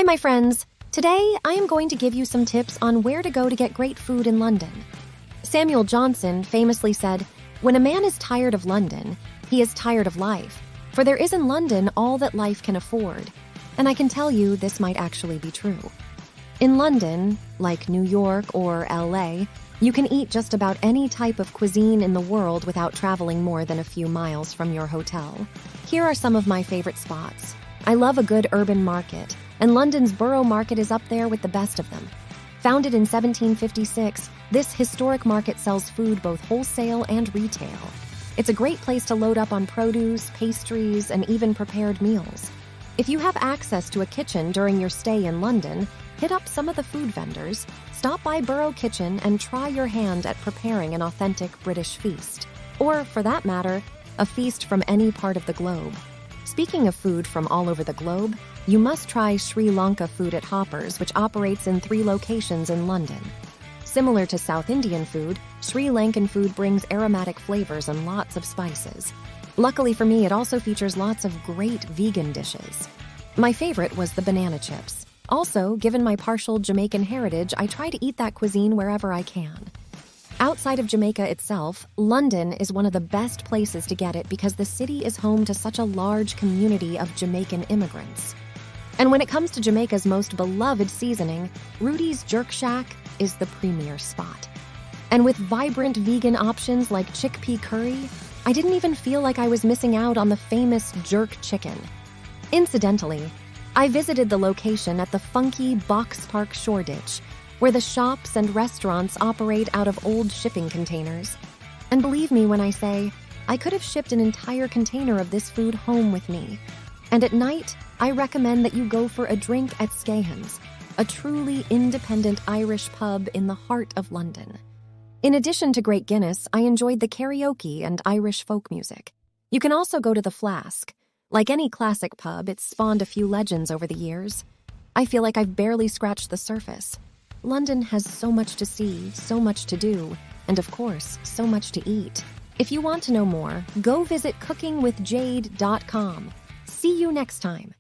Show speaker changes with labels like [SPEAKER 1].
[SPEAKER 1] Hi, my friends. Today, I am going to give you some tips on where to go to get great food in London. Samuel Johnson famously said, "When a man is tired of London, he is tired of life, for there is in London all that life can afford." And I can tell you this might actually be true. In London, like New York or LA, you can eat just about any type of cuisine in the world without traveling more than a few miles from your hotel. Here are some of my favorite spots. I love a good urban market, and London's Borough Market is up there with the best of them. Founded in 1756, this historic market sells food both wholesale and retail. It's a great place to load up on produce, pastries, and even prepared meals. If you have access to a kitchen during your stay in London, hit up some of the food vendors, stop by Borough Kitchen, and try your hand at preparing an authentic British feast. Or, for that matter, a feast from any part of the globe. Speaking of food from all over the globe, you must try Sri Lanka food at Hoppers, which operates in 3 locations in London. Similar to South Indian food, Sri Lankan food brings aromatic flavors and lots of spices. Luckily for me, it also features lots of great vegan dishes. My favorite was the banana chips. Also, given my partial Jamaican heritage, I try to eat that cuisine wherever I can. Outside of Jamaica itself, London is one of the best places to get it because the city is home to such a large community of Jamaican immigrants. And when it comes to Jamaica's most beloved seasoning, Rudy's Jerk Shack is the premier spot. And with vibrant vegan options like chickpea curry, I didn't even feel like I was missing out on the famous jerk chicken. Incidentally, I visited the location at the funky Box Park Shoreditch, where the shops and restaurants operate out of old shipping containers. And believe me when I say, I could have shipped an entire container of this food home with me. And at night, I recommend that you go for a drink at Scahan's, a truly independent Irish pub in the heart of London. In addition to great Guinness, I enjoyed the karaoke and Irish folk music. You can also go to the Flask. Like any classic pub, it's spawned a few legends over the years. I feel like I've barely scratched the surface. London has so much to see, so much to do, and of course, so much to eat. If you want to know more, go visit cookingwithjade.com. See you next time.